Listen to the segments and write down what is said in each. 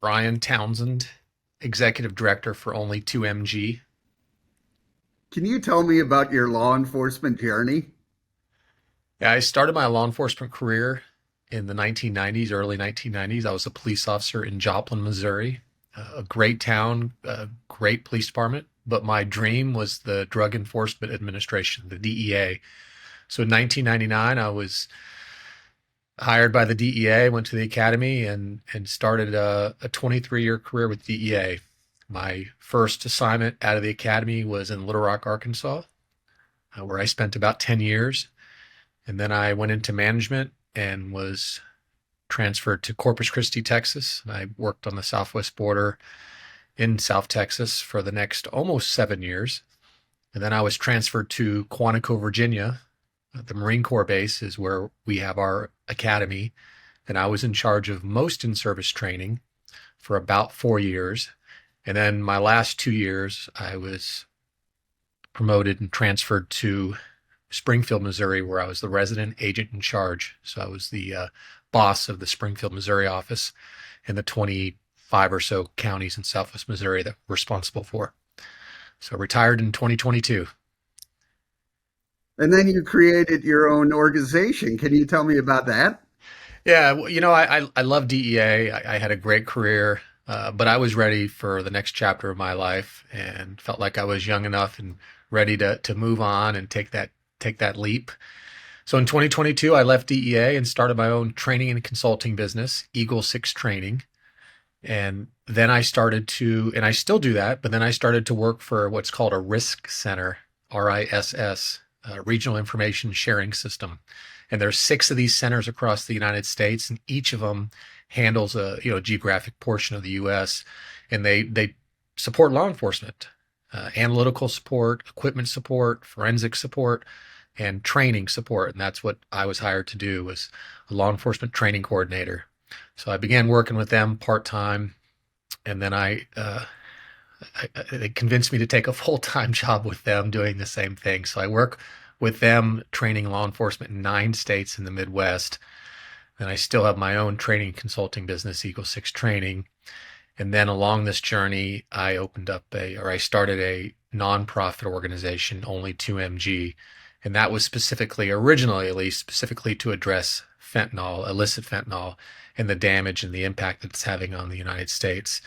Brian Townsend, executive director for Only 2MG. Can you tell me about your law enforcement journey? Yeah, I started my law enforcement career in the 1990s, early 1990s. I was a police officer in Joplin, Missouri, a great town, a great police department. But my dream was the Drug Enforcement Administration, the DEA. So in 1999, I was hired by the DEA, went to the academy, and started a 23-year career with DEA. My first assignment out of the academy was in Little Rock, Arkansas, where I spent about 10 years. And then I went into management and was transferred to Corpus Christi, Texas. And I worked on the southwest border in South Texas for the next almost 7 years. And then I was transferred to Quantico, Virginia. The Marine Corps base is where we have our academy. And I was in charge of most in-service training for about 4 years. And then my last 2 years, I was promoted and transferred to Springfield, Missouri, where I was the resident agent in charge. So I was the boss of the Springfield, Missouri office and the 25 or so counties in Southwest Missouri that we're responsible for. So retired in 2022. And then you created your own organization. Can you tell me about that? Yeah, well, I love DEA. I had a great career, but I was ready for the next chapter of my life and felt like I was young enough and ready to move on and take that leap. So in 2022, I left DEA and started my own training and consulting business, Eagle Six Training. And then I started to, and I still do that, but then I started to work for what's called a risk center, RISS, Regional Information Sharing System. And there's six of these centers across the United States, and each of them handles a geographic portion of the U.S. And they support law enforcement, analytical support, equipment support, forensic support, and training support. And that's what I was hired to do, was a law enforcement training coordinator. So I began working with them part time, and then they convinced me to take a full time job with them doing the same thing. So I work with them training law enforcement in 9 states in the Midwest. And I still have my own training consulting business, Eagle Six Training. And then along this journey, I started a nonprofit organization, Only 2MG. And that was originally at least, specifically to address fentanyl, illicit fentanyl, and the damage and the impact that it's having on the United States.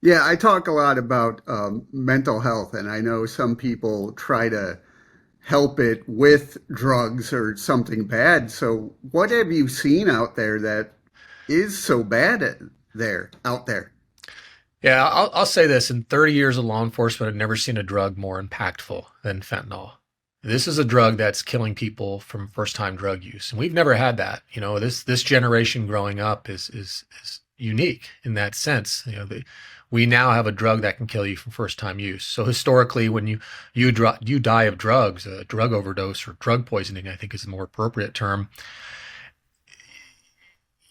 Yeah, I talk a lot about mental health, and I know some people try to help it with drugs or something bad. So, what have you seen out there that is so bad out there? Yeah, I'll say this. In 30 years of law enforcement, I've never seen a drug more impactful than fentanyl. This is a drug that's killing people from first-time drug use, and we've never had that. This generation growing up is unique in that sense. We now have a drug that can kill you from first-time use. So historically, when you die of drugs, a drug overdose or drug poisoning, I think is a more appropriate term.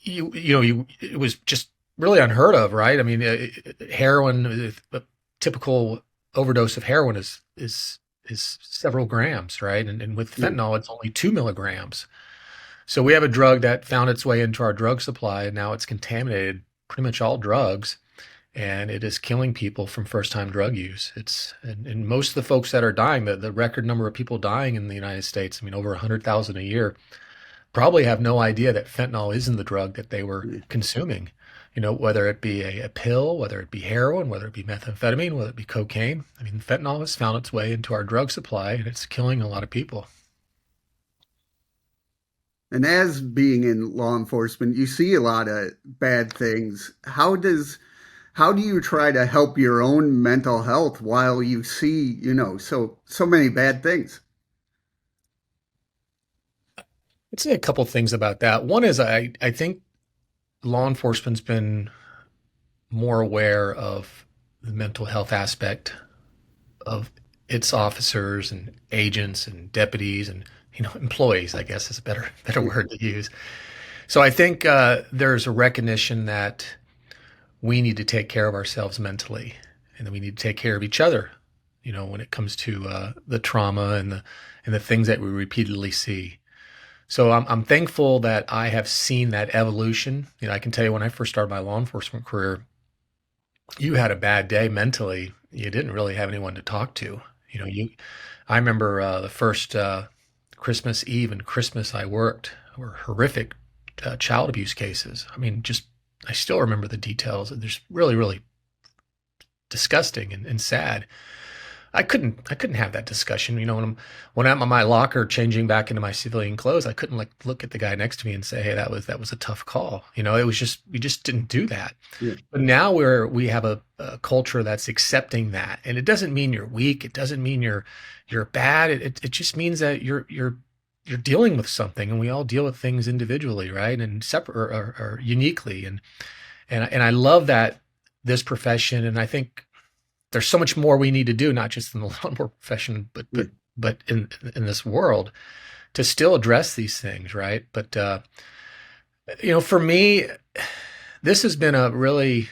It was just really unheard of, right? I mean, heroin, a typical overdose of heroin is several grams, right? And with Yeah. fentanyl, it's only 2 milligrams. So we have a drug that found its way into our drug supply, and now it's contaminated pretty much all drugs, and it is killing people from first-time drug use. And most of the folks that are dying, the record number of people dying in the United States, I mean, over 100,000 a year, probably have no idea that fentanyl is in the drug that they were consuming. Whether it be a pill, whether it be heroin, whether it be methamphetamine, whether it be cocaine. I mean, fentanyl has found its way into our drug supply, and it's killing a lot of people. And as being in law enforcement, you see a lot of bad things. How do you try to help your own mental health while you see, so many bad things? I'd say a couple things about that. One is I think law enforcement's been more aware of the mental health aspect of its officers and agents and deputies and employees, I guess is a better word to use. So I think there's a recognition that we need to take care of ourselves mentally, and that we need to take care of each other. When it comes to the trauma and the things that we repeatedly see. So I'm thankful that I have seen that evolution. I can tell you when I first started my law enforcement career, you had a bad day mentally, you didn't really have anyone to talk to. I remember the first Christmas Eve and Christmas I worked were horrific child abuse cases. I mean, just I still remember the details. They're just really, really disgusting and sad. I couldn't have that discussion. When I'm in my locker changing back into my civilian clothes, I couldn't like look at the guy next to me and say, "Hey, that was a tough call." It was just we just didn't do that. Yeah. But now we have a culture that's accepting that, and it doesn't mean you're weak. It doesn't mean you're bad. It just means that you're dealing with something, and we all deal with things individually, right? And separate or uniquely, and I love that this profession, and I think there's so much more we need to do, not just in the law enforcement profession, but Yeah. in this world to still address these things, right? But for me, this has been a really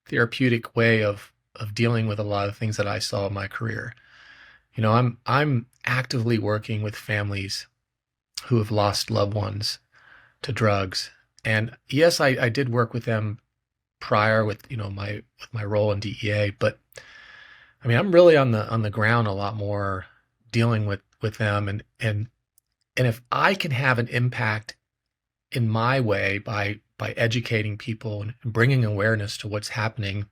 therapeutic way of dealing with a lot of things that I saw in my career. I'm actively working with families who have lost loved ones to drugs, and yes, I did work with them prior with my role in DEA, but I mean I'm really on the ground a lot more dealing with them, and if I can have an impact in my way by educating people and bringing awareness to what's happening,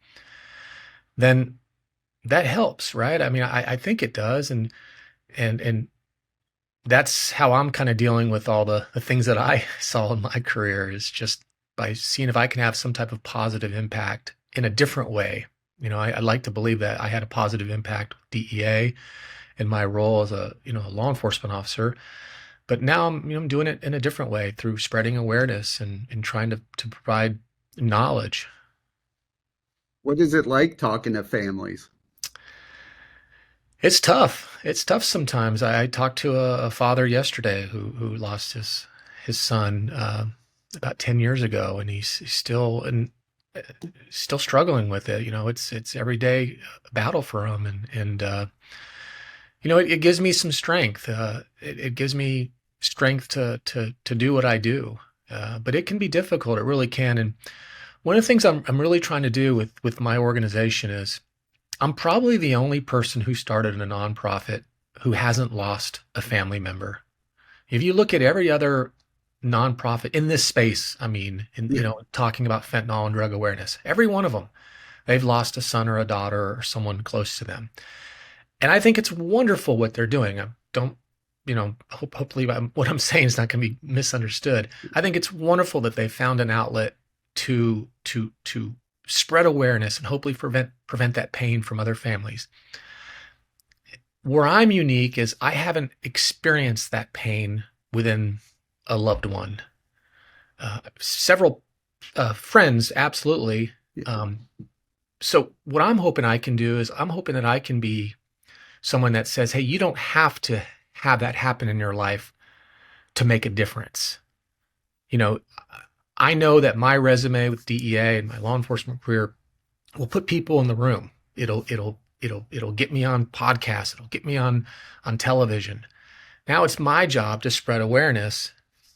then that helps, right? I mean I think it does, and that's how I'm kind of dealing with all the things that I saw in my career, is just by seeing if I can have some type of positive impact in a different way. I like to believe that I had a positive impact with DEA in my role as a law enforcement officer, but now I'm doing it in a different way through spreading awareness and trying to provide knowledge. What is it like talking to families? It's tough. It's tough sometimes. I talked to a father yesterday who lost his son about 10 years ago, and he's still struggling with it. It's everyday battle for him, and it gives me some strength. It gives me strength to do what I do. But it can be difficult. It really can. And one of the things I'm really trying to do with my organization is I'm probably the only person who started a nonprofit who hasn't lost a family member. If you look at every other nonprofit in this space, I mean, Yeah. talking about fentanyl and drug awareness, every one of them, they've lost a son or a daughter or someone close to them. And I think it's wonderful what they're doing. I don't, hopefully what I'm saying is not going to be misunderstood. I think it's wonderful that they found an outlet to spread awareness and hopefully prevent that pain from other families. Where I'm unique is I haven't experienced that pain within a loved one. Several friends, absolutely. Yeah. So what I'm hoping I can do is I'm hoping that I can be someone that says, hey, you don't have to have that happen in your life to make a difference. You know, I know that my resume with DEA and my law enforcement career will put people in the room. It'll get me on podcasts. It'll get me on television. Now it's my job to spread awareness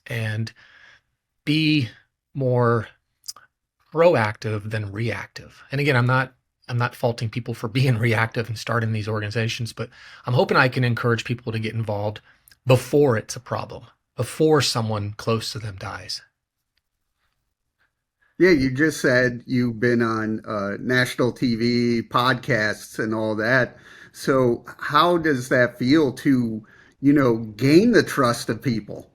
and be more proactive than reactive. And again, I'm not faulting people for being reactive and starting these organizations, but I'm hoping I can encourage people to get involved before it's a problem, before someone close to them dies. Yeah, you just said you've been on national TV, podcasts, and all that. So, how does that feel to, gain the trust of people?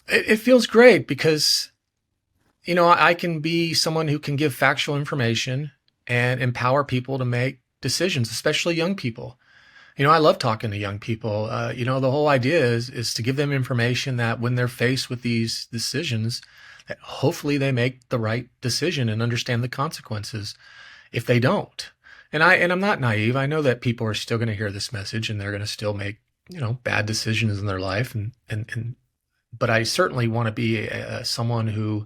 It feels great because, I can be someone who can give factual information and empower people to make decisions, especially young people. I love talking to young people. The whole idea is to give them information that when they're faced with these decisions, that hopefully they make the right decision and understand the consequences if they don't. And I'm not naive. I know that people are still going to hear this message and they're going to still make, bad decisions in their life. But I certainly want to be someone who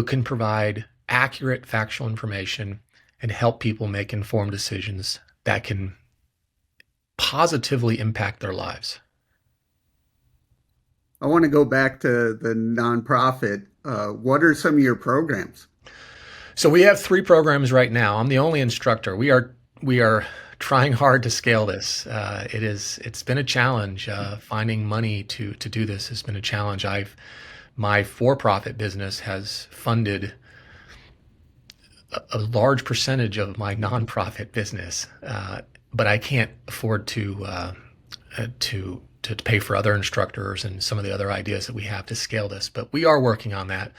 can provide accurate factual information and help people make informed decisions that can positively impact their lives. I want to go back to the nonprofit. What are some of your programs? So we have three programs right now. I'm the only instructor. We are trying hard to scale this. It's been a challenge. Finding money to do this has been a challenge. My for-profit business has funded a large percentage of my nonprofit business, but I can't afford to pay for other instructors and some of the other ideas that we have to scale this. But we are working on that.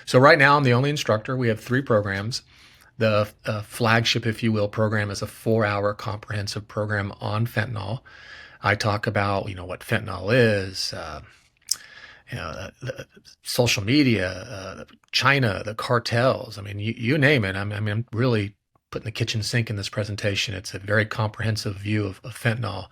So right now, I'm the only instructor. We have three programs. The flagship, if you will, program is a 4-hour comprehensive program on fentanyl. I talk about, what fentanyl is, the social media, China, the cartels. I mean, you name it. I'm really putting the kitchen sink in this presentation. It's a very comprehensive view of fentanyl.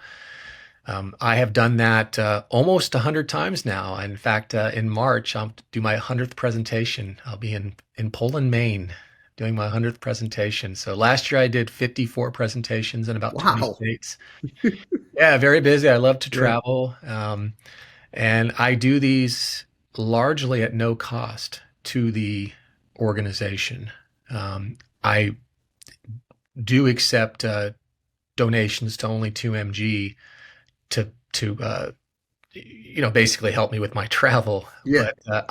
I have done that almost 100 times now. In fact, in March, I'll do my 100th presentation. I'll be in Poland, Maine, doing my 100th presentation. So last year I did 54 presentations in about 20 Wow. states. Yeah, very busy. I love to Yeah. travel. And I do these largely at no cost to the organization. I do accept donations to only 2mg to basically help me with my travel. Yeah. But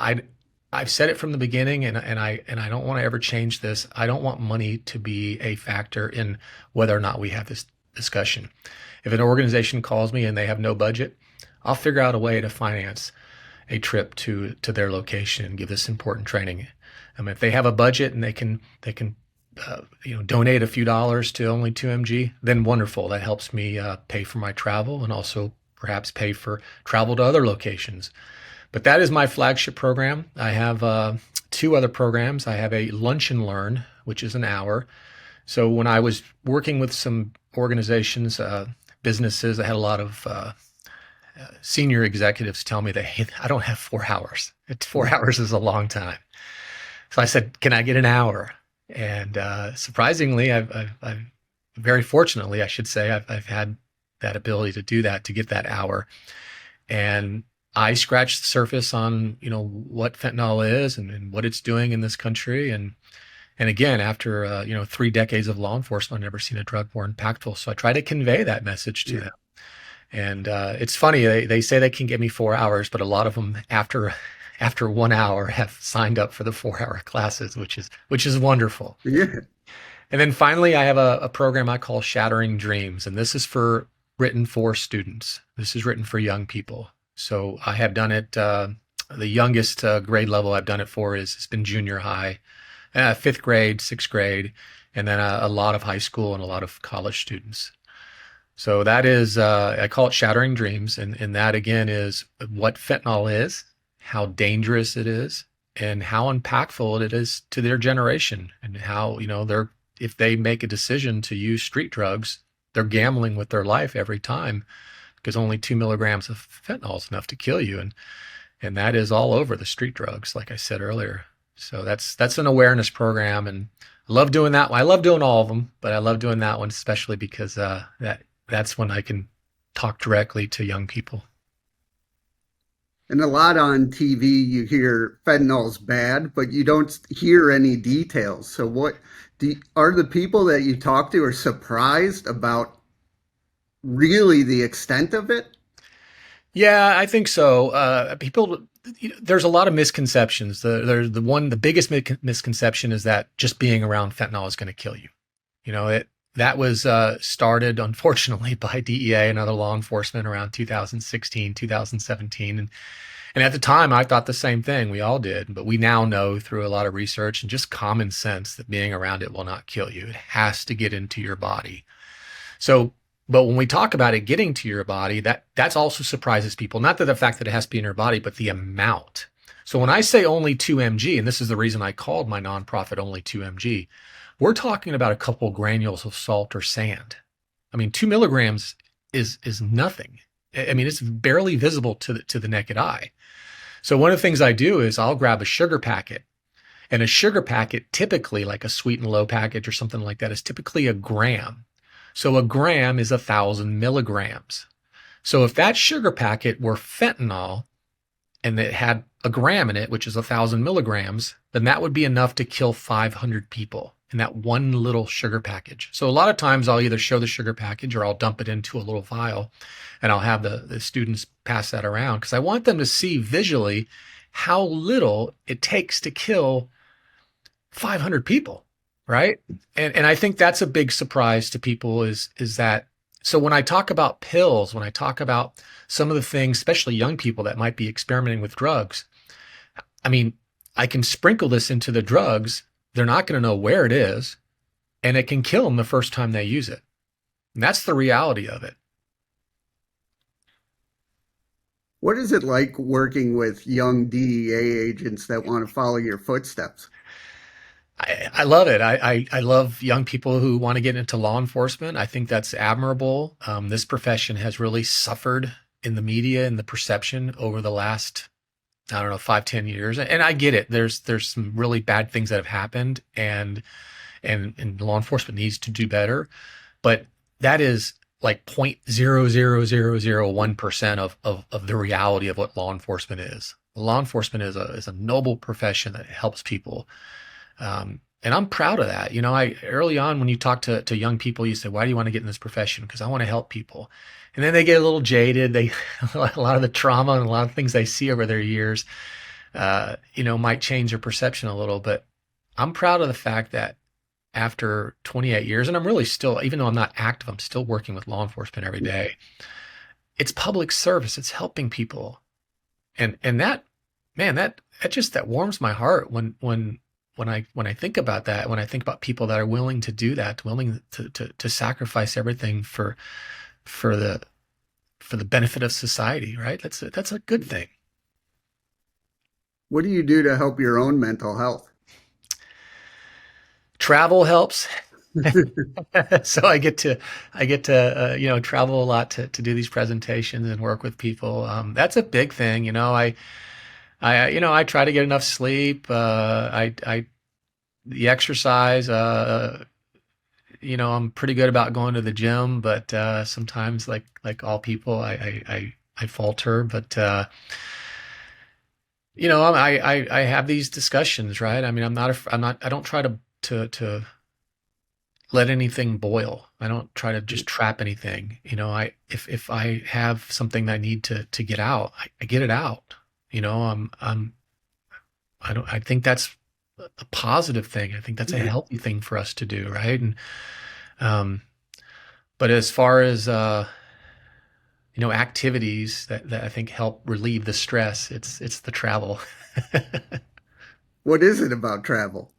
I've said it from the beginning, and I don't want to ever change this. I don't want money to be a factor in whether or not we have this discussion. If an organization calls me and they have no budget, I'll figure out a way to finance a trip to their location and give this important training. If they have a budget and they can donate a few dollars to only 2mg, then wonderful. That helps me pay for my travel and also perhaps pay for travel to other locations. But that is my flagship program. I have two other programs. I have a lunch and learn, which is an hour. So when I was working with some organizations, businesses, I had a lot of senior executives tell me that, hey, I don't have 4 hours. 4 hours is a long time. So I said, can I get an hour? And surprisingly, I've very fortunately, I should say, I've had that ability to do that, to get that hour. And I scratched the surface on, what fentanyl is and what it's doing in this country. And again, after 3 decades of law enforcement, I've never seen a drug more impactful. So I try to convey that message to Yeah. them. And it's funny, they say they can give me 4 hours, but a lot of them after 1 hour have signed up for the 4 hour classes, which is wonderful. Yeah. And then finally, I have a program I call Shattering Dreams, and this is written for students. This is written for young people. So I have done it. The youngest grade level I've done it for it's been junior high, 5th grade, 6th grade, and then a lot of high school and a lot of college students. So that is, I call it Shattering Dreams. And that again is what fentanyl is, how dangerous it is, and how impactful it is to their generation, and how, if they make a decision to use street drugs, they're gambling with their life every time, because only 2 milligrams of fentanyl is enough to kill you. And that is all over the street drugs, like I said earlier. So that's an awareness program, and I love doing that. I love doing all of them, but I love doing that one especially because that's when I can talk directly to young people. And a lot on TV, you hear fentanyl's bad, but you don't hear any details. So, are the people that you talk to are surprised about really the extent of it? Yeah, I think so. There's a lot of misconceptions. The biggest misconception is that just being around fentanyl is going to kill you. That was started, unfortunately, by DEA and other law enforcement around 2016, 2017. And at the time, I thought the same thing. We all did. But we now know through a lot of research and just common sense that being around it will not kill you. It has to get into your body. But when we talk about it getting to your body, that's also surprises people. Not that the fact that it has to be in your body, but the amount. So when I say only 2mg, and this is the reason I called my nonprofit only 2mg, we're talking about a couple granules of salt or sand. 2 milligrams is nothing. It's barely visible to the naked eye. So one of the things I do is I'll grab a sugar packet, and a sugar packet, typically like a sweet and low package or something like that, is typically a gram. So a gram is 1,000 milligrams. So if that sugar packet were fentanyl, and it had a gram in it, which is 1,000 milligrams, then that would be enough to kill 500 people in that one little sugar package. So a lot of times I'll either show the sugar package or I'll dump it into a little vial and I'll have the students pass that around because I want them to see visually how little it takes to kill 500 people, right? And I think that's a big surprise to people is that so when I talk about pills, when I talk about some of the things, especially young people that might be experimenting with drugs, I mean, I can sprinkle this into the drugs. They're not going to know where it is, and it can kill them the first time they use it. And that's the reality of it. What is it like working with young DEA agents that want to follow your footsteps? I love it. I love young people who want to get into law enforcement. I think that's admirable. This profession has really suffered in the media and the perception over the last, I don't know, 5, 10 years. And I get it. There's some really bad things that have happened, and law enforcement needs to do better. But that is like 0.00001% of the reality of what law enforcement is. Law enforcement is a noble profession that helps people. And I'm proud of that. You know, I early on when you talk to young people, you say, "Why do you want to get in this profession?" Because I want to help people. And then they get a little jaded. They a lot of the trauma and a lot of things they see over their years, might change their perception a little. But I'm proud of the fact that after 28 years, and I'm really still, even though I'm not active, I'm still working with law enforcement every day. It's public service. It's helping people, and that, man, that warms my heart when I think about that, when I think about people that are willing to do that, willing to sacrifice everything for the for the benefit of society, right? That's a good thing. What do you do to help your own mental health? Travel helps. So I get to travel a lot to do these presentations and work with people. That's a big thing. I try to get enough sleep. I the exercise. I'm pretty good about going to the gym, but sometimes, like all people, I falter. But I have these discussions, right? I mean, I don't try to let anything boil. I don't try to just trap anything. If I have something that I need to get out, I get it out. I think that's a positive thing. I think that's a healthy thing for us to do, right? And um, but as far as activities that I think help relieve the stress, it's the travel. What is it about travel?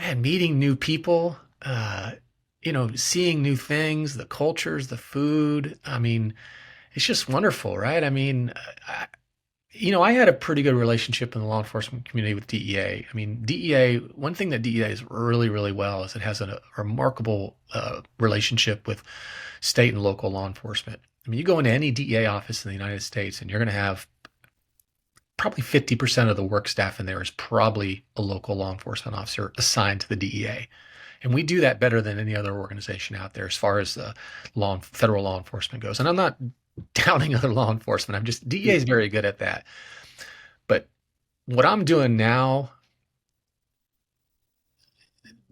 And meeting new people, seeing new things, the cultures, the food. I mean, it's just wonderful, right? I mean, I had a pretty good relationship in the law enforcement community with DEA. I mean, DEA, one thing that DEA is really, really well is it has a remarkable relationship with state and local law enforcement. I mean, you go into any DEA office in the United States and you're going to have probably 50% of the work staff in there is probably a local law enforcement officer assigned to the DEA. And we do that better than any other organization out there as far as the federal law enforcement goes. And I'm not downing other law enforcement. DEA is very good at that. But what I'm doing now,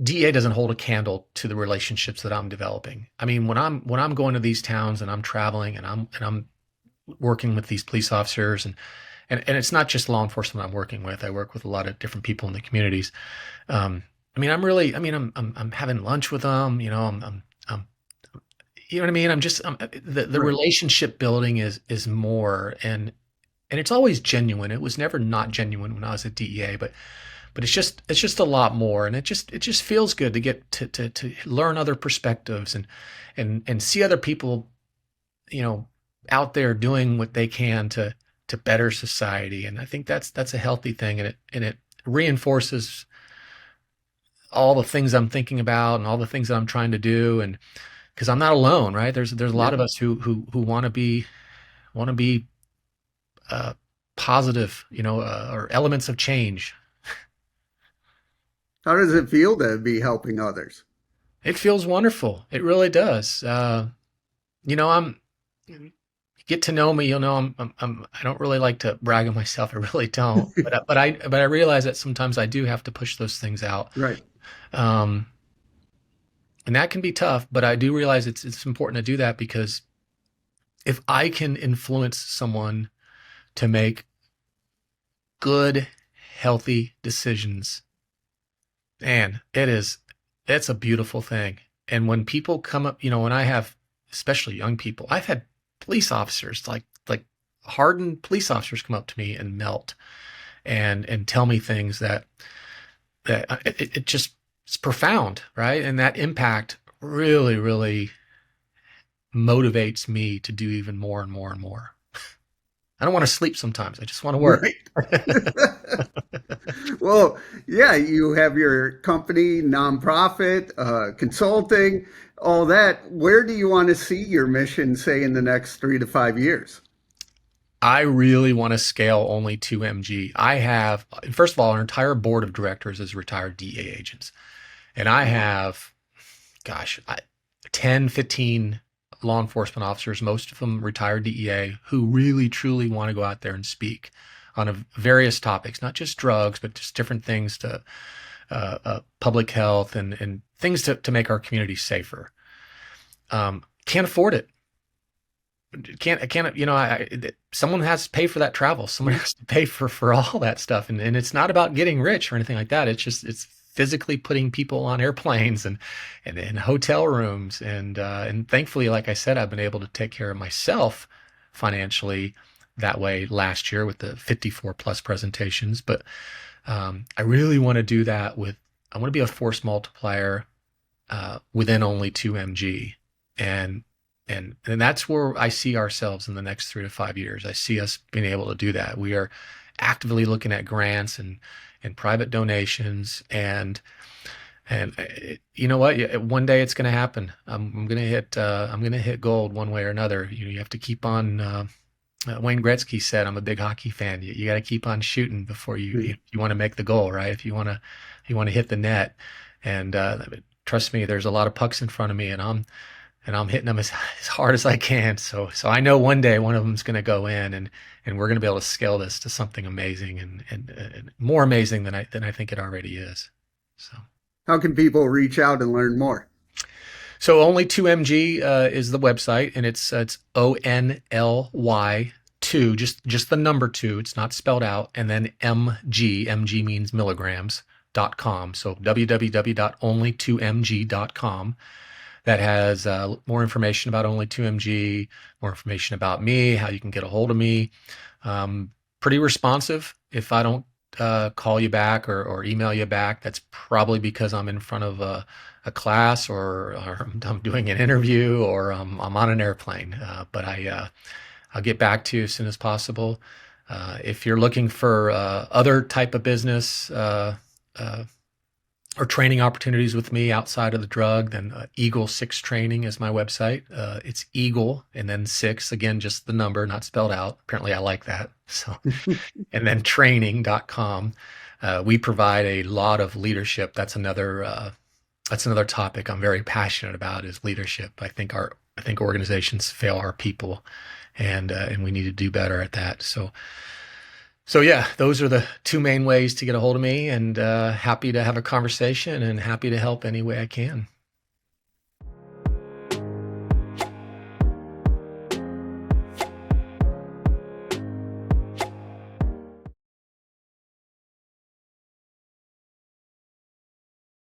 DEA doesn't hold a candle to the relationships that I'm developing. I mean, when I'm going to these towns and I'm traveling and I'm working with these police officers and it's not just law enforcement I'm working with. I work with a lot of different people in the communities. I'm having lunch with them. You know what I mean? The Right. relationship building is more, and it's always genuine. It was never not genuine when I was at DEA, but it's just a lot more, and it just feels good to get to learn other perspectives and see other people, you know, out there doing what they can to better society. And I think that's a healthy thing, and it reinforces all the things I'm thinking about and all the things that I'm trying to do, and because I'm not alone, right? There's a lot Yeah. of us who want to be uh, positive, or elements of change. How does it feel to be helping others? It feels wonderful. It really does. I'm get to know me, you'll know I don't really like to brag on myself. I really don't. But I realize that sometimes I do have to push those things out. Right. Um, and that can be tough, but I do realize it's important to do that because if I can influence someone to make good, healthy decisions, man, it's a beautiful thing. And when people come up, when I have, especially young people, I've had police officers like hardened police officers come up to me and melt and tell me things that it just it's profound, right? And that impact really, really motivates me to do even more and more and more. I don't want to sleep sometimes. I just want to work. Right. Well, yeah, you have your company, nonprofit, consulting, all that. Where do you want to see your mission, say, in the next 3 to 5 years? I really want to scale only to MG. I have, first of all, our entire board of directors is retired DEA agents. And I have, gosh, 10, 15 law enforcement officers, most of them retired DEA, who really, truly want to go out there and speak on various topics, not just drugs, but just different things to public health and things to make our community safer. Can't afford it. I can't, someone has to pay for that travel. Someone has to pay for all that stuff. And it's not about getting rich or anything like that. It's physically putting people on airplanes and in hotel rooms. And thankfully, like I said, I've been able to take care of myself financially that way last year with the 54 plus presentations. But, I really want to do that I want to be a force multiplier, within only 2 mg. And that's where I see ourselves in the next 3 to 5 years. I see us being able to do that. We are actively looking at grants and private donations and you know what? One day it's going to happen. I'm going to hit gold one way or another. You have to keep on. Wayne Gretzky said, "I'm a big hockey fan. You got to keep on shooting before you want to make the goal, right? If you want to hit the net, and trust me, there's a lot of pucks in front of me, and I'm hitting them as hard as I can. So I know one day one of them's going to go in, and we're going to be able to scale this to something amazing and more amazing than I think it already is. So How can people reach out and learn more? only 2mg is the website, and it's ONLY 2, just the number two. It's not spelled out, and then mg means milligrams.com. So www.only2mg.com. That has more information about only 2mg, more information about me, how you can get a hold of me. Pretty responsive. If I don't call you back or email you back, that's probably because I'm in front of a class or I'm doing an interview or I'm on an airplane. But I'll get back to you as soon as possible. If you're looking for other type of business, or training opportunities with me outside of the drug, then Eagle 6 Training is my website. It's Eagle and then 6, again, just the number, not spelled out. Apparently I like that. So, and then training.com. We provide a lot of leadership. That's another topic I'm very passionate about is leadership. I think organizations fail our people and we need to do better at that. So yeah, those are the two main ways to get a hold of me, and happy to have a conversation and happy to help any way I can.